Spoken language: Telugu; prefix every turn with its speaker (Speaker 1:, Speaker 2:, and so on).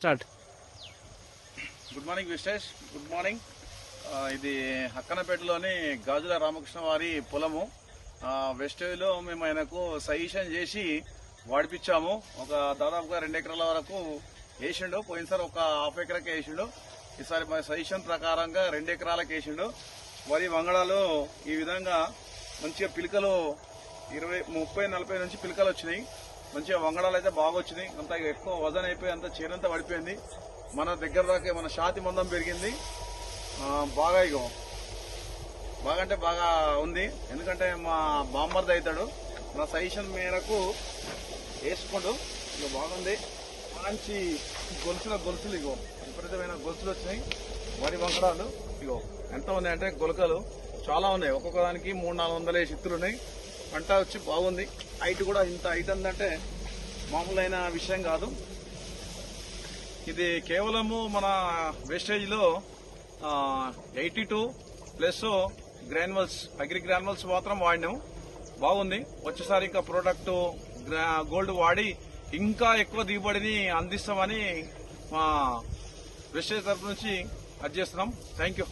Speaker 1: Start.
Speaker 2: Good morning Vishwesh. Good morning. ఇది హక్కనపేటలోని గాజుల రామకృష్ణ వారి పొలము. వెస్టేజ్లో మేము ఆయనకు సజెషన్ చేసి వాడిపించాము. ఒక దాదాపుగా 2 ఎకరాల వరకు వేసిండు. పోయినసారి ఒక హాఫ్ ఎకరాకి వేసిండు. ఈసారి మా సజెషన్ ప్రకారంగా 2 ఎకరాలకు వేసిండు. వరి వంగడాలు ఈ విధంగా మంచిగా పిలకలు 20, 30, 40 నుంచి పిలకలు వచ్చినాయి. మంచిగా వంగడాలు అయితే బాగా వచ్చినాయి. అంత ఎక్కువ వజన్ అయిపోయి అంత చేనంతా పడిపోయింది. మన దగ్గర దాకా మన ఛాతి మందం పెరిగింది. బాగా ఇగో బాగా అంటే బాగా ఉంది. ఎందుకంటే మా బామ్మర్ది అవుతాడు. నా సజెషన్ మేరకు వేసుకుంటూ ఇక బాగుంది. మంచి గొలుసులు ఇగో విపరీతమైన గొలుసులు వచ్చినాయి. వరి వంకడాలు ఇగో ఎంత ఉన్నాయి అంటే గొలకలు చాలా ఉన్నాయి. ఒక్కొక్క దానికి 300-400 చిత్తులు ఉన్నాయి. పంట వచ్చి బాగుంది. హైట్ కూడా ఇంత హైట్ ఉందంటే మామూలైన విషయం కాదు. ఇది కేవలము మన వేస్టేజ్ లో 82 ప్లస్ గ్రాన్యువల్స్, అగ్రి గ్రాన్యువల్స్ మాత్రం వాడినాము. బాగుంది. వచ్చేసారి ఇంకా ప్రోడక్ట్ గోల్డ్ వాడి ఇంకా ఎక్కువ దిగుబడిని అందిస్తామని మా వేస్టేజ్ తరఫు నుంచి అది చేస్తున్నాం. Thank you.